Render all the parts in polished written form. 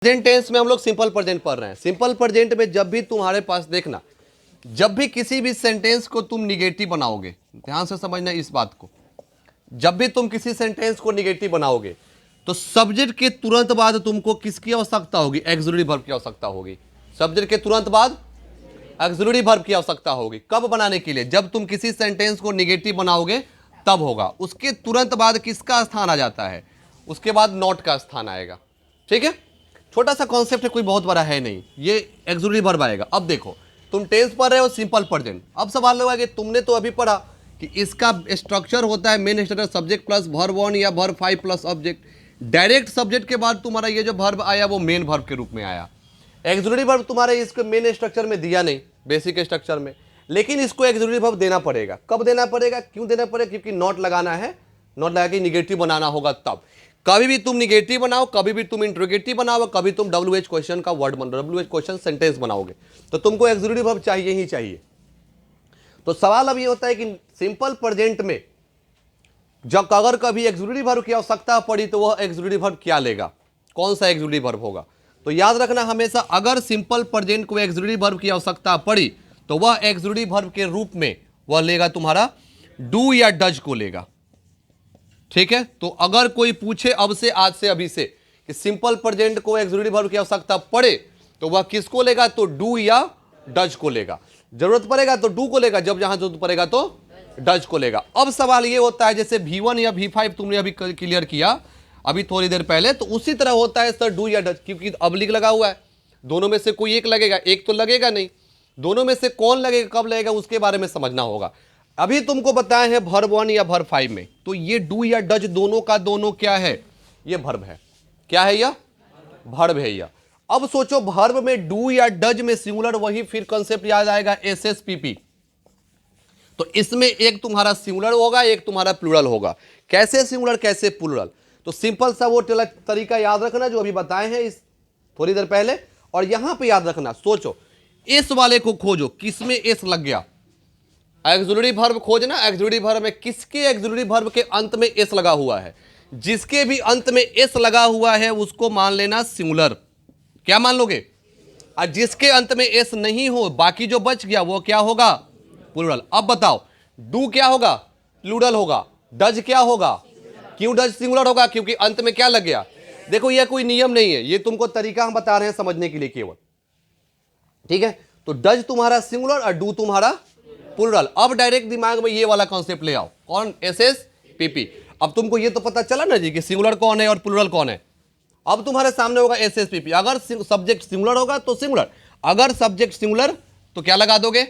Present tense में हम लोग सिंपल प्रेजेंट पढ़ रहे हैं। सिंपल प्रेजेंट में जब भी तुम्हारे पास देखना, जब भी किसी भी सेंटेंस को तुम निगेटिव बनाओगे, ध्यान से समझना इस बात को, जब भी तुम किसी सेंटेंस को निगेटिव बनाओगे तो सब्जेक्ट के तुरंत बाद तुमको किसकी आवश्यकता होगी? ऑक्सिलरी वर्ब की आवश्यकता होगी। सब्जेक्ट के तुरंत बाद ऑक्सिलरी वर्ब की आवश्यकता होगी। कब बनाने के लिए? जब तुम किसी सेंटेंस को निगेटिव बनाओगे तब होगा। उसके तुरंत बाद किसका स्थान आ जाता है? उसके बाद नॉट का स्थान आएगा। ठीक है, छोटा सा कॉन्सेप्ट है, कोई बहुत बड़ा है नहीं। ये ऑक्सिलरी वर्ब आएगा। अब देखो, तुम टेंस पढ़ रहे हो सिंपल प्रेजेंट। अब सवाल होगा कि तुमने तो अभी पढ़ा कि इसका स्ट्रक्चर होता है main structure subject plus verb 1 या verb 5 plus object. Direct subject के बाद तुम्हारा ये जो वर्ब आया वो मेन वर्ब के रूप में आया। ऑक्सिलरी वर्ब तुम्हारे इसके मेन स्ट्रक्चर में दिया नहीं, बेसिक स्ट्रक्चर में, लेकिन इसको ऑक्सिलरी वर्ब देना पड़ेगा। कब देना पड़ेगा? क्यों देना पड़ेगा? क्योंकि नॉट लगाना है, नॉट लगा के निगेटिव बनाना होगा। तब कभी भी तुम निगेटिव बनाओ, कभी भी तुम इंट्रोगेटिव बनाओ, कभी तुम WH क्वेश्चन का वर्ड बनाओ, WH क्वेश्चन सेंटेंस बनाओगे तो तुमको ऑक्सिलरी वर्ब चाहिए ही चाहिए। तो सवाल अब ये होता है कि सिंपल प्रेजेंट में जब अगर कभी ऑक्सिलरी वर्ब की आवश्यकता पड़ी तो वह ऑक्सिलरी वर्ब क्या लेगा? कौन सा ऑक्सिलरी वर्ब होगा? तो याद रखना हमेशा, अगर सिंपल प्रेजेंट को ऑक्सिलरी वर्ब की आवश्यकता पड़ी तो वह ऑक्सिलरी वर्ब के रूप में वह लेगा तुम्हारा डू या डज को लेगा। ठीक है, तो अगर कोई पूछे अब से, आज से, अभी से कि सिंपल प्रेजेंट को ऑक्सिलरी वर्ब की आवश्यकता पड़े तो वह किसको लेगा? तो डू या डज को लेगा। जरूरत पड़ेगा तो डू को लेगा, जब जहां जरूरत पड़ेगा तो डज को लेगा। अब सवाल ये होता है, जैसे V1 या V5 तुमने अभी क्लियर किया अभी थोड़ी देर पहले, तो उसी तरह होता है सर डू या डज, क्योंकि अब्लिक लगा हुआ है। दोनों में से कोई एक लगेगा, एक तो लगेगा नहीं। दोनों में से कौन लगेगा, कब लगेगा, उसके बारे में समझना होगा। अभी तुमको बताए हैं वर्ब 1 या वर्ब 5 में, तो ये डू या डज दोनों का दोनों क्या है? ये वर्ब है। क्या है? यह वर्ब है। यह अब सोचो, वर्ब में डू या डज में सिंगुलर, वही फिर कंसेप्ट याद आएगा SSPP। तो इसमें एक तुम्हारा सिंगुलर होगा, एक तुम्हारा प्लूरल होगा। कैसे सिंगुलर, कैसे प्लूरल? तो सिंपल सा वो तरीका याद रखना जो अभी बताए हैं इस थोड़ी देर पहले, और यहां पे याद रखना। सोचो, इस वाले को खोजो, किसमें एस लग गया? ऑक्सिलरी वर्ब खोजना। ऑक्सिलरी वर्ब में किसके ऑक्सिलरी वर्ब के अंत में एस लगा हुआ है? जिसके भी अंत में एस लगा हुआ है उसको मान लेना सिंगुलर। क्या मान लोगे? और जिसके अंत में एस नहीं हो, बाकी जो बच गया वो क्या होगा? प्लूरल। अब बताओ, डू क्या होगा? प्लूरल होगा। डज क्या होगा? क्यों डज सिंगुलर होगा? क्योंकि अंत में क्या लग गया? देखो, यह कोई नियम नहीं है, ये तुमको तरीका हम बता रहे हैं समझने के लिए केवल। ठीक है, तो डज तुम्हारा सिंगुलर और डू तुम्हारा प्लूरल। अब डायरेक्ट दिमाग में ये वाला कॉन्सेप्ट ले आओ। कौन? SSPP। अब तुमको ये तो पता चला ना जी कि सिंगुलर कौन है और प्लूरल कौन है। अब तुम्हारे सामने होगा SSPP। अगर सब्जेक्ट सिंगुलर होगा तो सिंगुलर, अगर सब्जेक्ट सिंगुलर तो क्या लगा दोगे?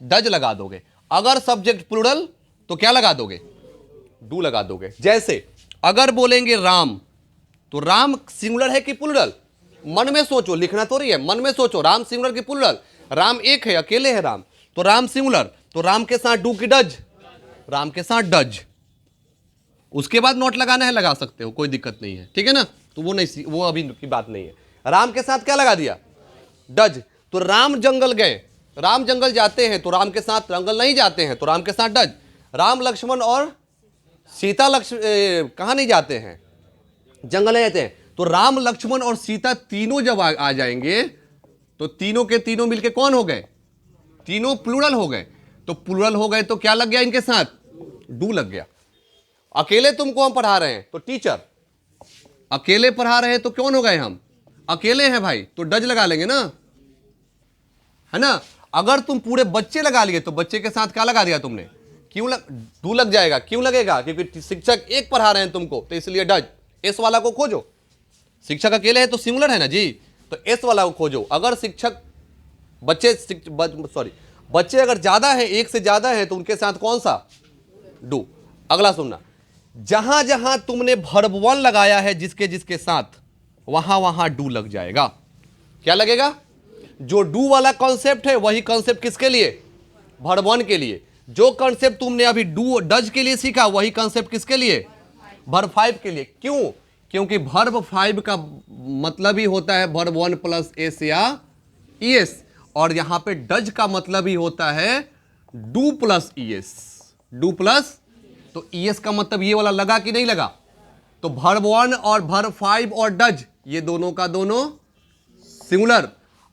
डज लगा दोगे। अगर सब्जेक्ट प्लूरल तो क्या लगा दोगे? डू लगा दोगे। जैसे अगर बोलेंगे राम, तो राम सिंगुलर है कि प्लूरल? मन में सोचो, लिखना तो रही है, मन में सोचो, राम सिंगुलर की प्लूरल? राम एक है, अकेले है राम, तो राम सिंगुलर, तो राम के साथ डू की डज? राम के साथ डज। उसके बाद नोट लगाना है, लगा सकते हो, कोई दिक्कत नहीं है। ठीक है ना, तो वो नहीं, वो अभी की बात नहीं है। राम के साथ क्या लगा दिया? डज। तो राम जंगल गए, राम जंगल जाते हैं तो राम के साथ, जंगल नहीं जाते हैं तो राम के साथ डज। राम लक्ष्मण और सीता कहां नहीं जाते हैं? जंगल नहीं जाते हैं, तो राम लक्ष्मण और सीता तीनों जब आ जाएंगे तो तीनों के तीनों मिलके कौन हो गए? तीनों प्लूरल हो गए। तो प्लूरल हो गए तो क्या लग गया इनके साथ? डू लग गया। अकेले तुमको हम पढ़ा रहे हैं तो टीचर, अकेले पढ़ा रहे हैं तो कौन हो गए हम? अकेले हैं भाई, तो डज लगा लेंगे ना, है ना। अगर तुम पूरे बच्चे लगा लिए तो बच्चे के साथ क्या लगा दिया तुमने? क्यों डू लग जाएगा। क्यों लगेगा? क्योंकि शिक्षक एक पढ़ा रहे हैं तुमको, तो इसलिए डज। एस वाला को खोजो। शिक्षक अकेले है तो सिंगुलर है ना जी, तो एस वाला को खोजो। अगर शिक्षक बच्चे अगर ज्यादा है, एक से ज्यादा है, तो उनके साथ कौन सा? डू। अगला सुनना, जहां जहां तुमने वर्ब 1 लगाया है जिसके जिसके साथ, वहां वहां डू लग जाएगा। क्या लगेगा? जो डू वाला कॉन्सेप्ट है वही कॉन्सेप्ट किसके लिए? वर्ब 1 के लिए। जो कॉन्सेप्ट तुमने अभी डू डज के लिए सीखा वही कॉन्सेप्ट किसके लिए? वर्ब 5 के लिए। क्यों? क्योंकि वर्ब 5 का मतलब ही होता है वर्ब 1 प्लस एस या ES, और यहां पे डज का मतलब ही होता है do plus ES। Do plus, तो ES का मतलब ये वाला लगा कि नहीं लगा? तो वर्ब 1 और वर्ब 5 और डज ये दोनों का दोनों सिंगुलर,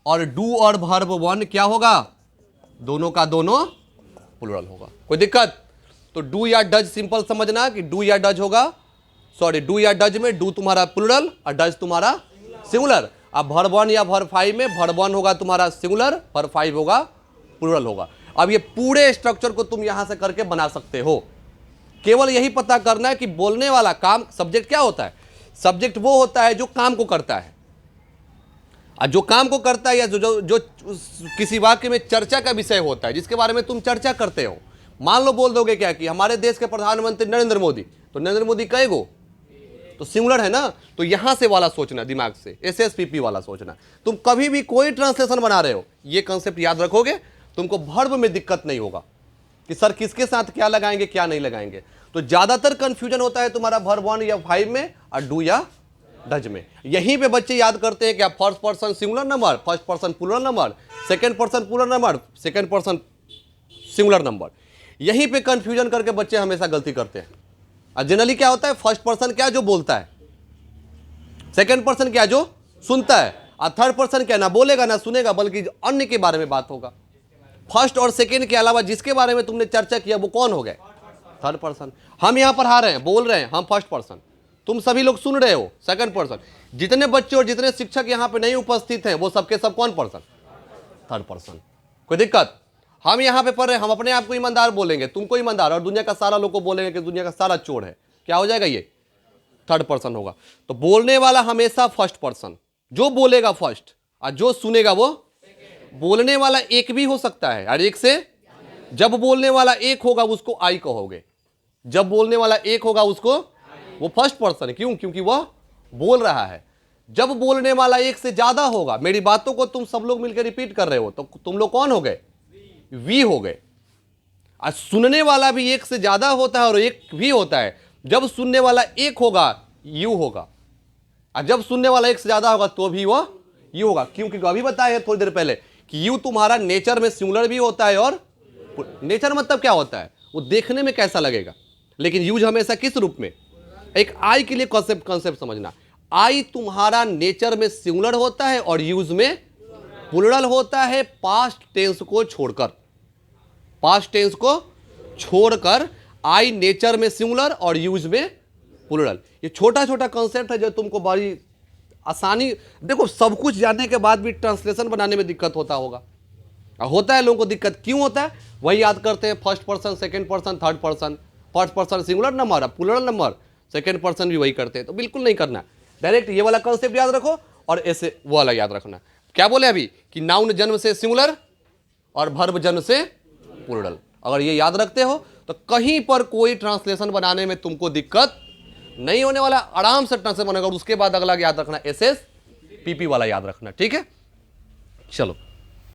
और डू और वर्ब वन क्या होगा, दोनों का दोनों प्लूरल होगा। कोई दिक्कत? तो डू या डज सिंपल समझना कि डू या डज होगा, सॉरी डू या डज में डू तुम्हारा प्लूरल और डज तुम्हारा सिंगुलर। अब वर्ब वन या वर्ब फाइव में वर्ब वन होगा तुम्हारा सिंगुलर, वर्ब फाइव होगा प्लूरल होगा। अब ये पूरे स्ट्रक्चर को तुम यहां से करके बना सकते हो। केवल यही पता करना है कि बोलने वाला काम, सब्जेक्ट क्या होता है, सब्जेक्ट वो होता है जो काम को करता है, और जो काम को करता है या जो किसी वाक्य में चर्चा का विषय होता है, जिसके बारे में तुम चर्चा करते हो। मान लो बोल दोगे क्या कि हमारे देश के प्रधानमंत्री नरेंद्र मोदी, तो नरेंद्र मोदी कई गो, तो सिंगुलर है ना, तो यहां से वाला सोचना, दिमाग से एसएसपीपी वाला सोचना। तुम कभी भी कोई ट्रांसलेशन बना रहे हो, ये कंसेप्ट याद रखोगे, तुमको वर्ब में दिक्कत नहीं होगा कि सर किसके साथ क्या लगाएंगे क्या नहीं लगाएंगे। तो ज्यादातर कंफ्यूजन होता है तुम्हारा वर्ब वन या फाइव में और डू या डज में। यहीं पे बच्चे याद करते हैं कि first person singular number, first person plural number, second person plural number, second person singular number. यहीं पे कंफ्यूजन करके बच्चे हमेशा गलती करते हैं। और जनरली क्या होता है, फर्स्ट पर्सन क्या, जो बोलता है, सेकंड पर्सन क्या, जो सुनता है, और थर्ड पर्सन क्या, ना बोलेगा ना सुनेगा, बल्कि अन्य के बारे में बात होगा। फर्स्ट और सेकंड के अलावा जिसके बारे में तुमने चर्चा किया वो कौन हो गए, थर्ड पर्सन। हम यहां पढ़ा रहे हैं, बोल रहे हैं, हम फर्स्ट पर्सन, तुम सभी लोग सुन रहे हो सेकंड पर्सन। जितने बच्चे और जितने शिक्षक यहां पे नहीं उपस्थित हैं वो सबके सब कौन पर्सन, थर्ड पर्सन। कोई दिक्कत? हम यहां पे पढ़ रहे हैं, हम अपने आप को ईमानदार बोलेंगे, तुमको ईमानदार, और दुनिया का सारा लोग को बोलेंगे कि दुनिया का सारा चोर है, क्या हो जाएगा, ये थर्ड पर्सन होगा। तो बोलने वाला हमेशा फर्स्ट पर्सन, जो बोलेगा फर्स्ट, और जो सुनेगा वो, बोलने वाला एक भी हो सकता है, और एक से, जब बोलने वाला एक होगा उसको आई कहोगे, जब बोलने वाला एक होगा उसको, वो फर्स्ट पर्सन है, क्यों, क्योंकि वह बोल रहा है। जब बोलने वाला एक से ज्यादा होगा, मेरी बातों को तुम सब लोग मिलकर रिपीट कर रहे हो, तो तुम लोग कौन हो गए, वी हो गए। और सुनने वाला भी एक से ज्यादा होता है और एक भी होता है। जब सुनने वाला एक होगा यू होगा, और जब सुनने वाला एक से ज्यादा होगा तो भी वह यू होगा, क्योंकि अभी बताया थोड़ी देर पहले कि यू तुम्हारा नेचर में सिंगुलर भी होता है, और नेचर मतलब क्या होता है, वो देखने में कैसा लगेगा, लेकिन यूज हमेशा किस रूप में, एक आई के लिए कॉन्सेप्ट समझना, आई तुम्हारा नेचर में सिंगुलर होता है और यूज में प्लूरल होता है, पास्ट टेंस को छोड़कर, पास्ट टेंस को छोड़कर आई नेचर में सिंगुलर और यूज में प्लूरल। ये छोटा छोटा कॉन्सेप्ट है जो तुमको बड़ी आसानी, देखो सब कुछ जानने के बाद भी ट्रांसलेशन बनाने में दिक्कत होता होगा, होता है लोगों को दिक्कत, क्यों होता है, वही याद करते हैं first person, second person, third person, first person singular number, plural number, second person भी वही करते हैं। तो बिल्कुल नहीं करना, डायरेक्ट ये वाला कॉन्सेप्ट याद रखो और ऐसे वो वाला याद रखना। क्या बोले अभी कि नाउन जन्म से सिंगुलर और वर्ब जन्म से प्लूरल, अगर ये याद रखते हो तो कहीं पर कोई ट्रांसलेशन बनाने में तुमको दिक्कत नहीं होने वाला, आराम से ट्रांसलेशन बनेगा। और उसके बाद अगला याद रखना एसएसपीपी वाला याद रखना, ठीक है। चलो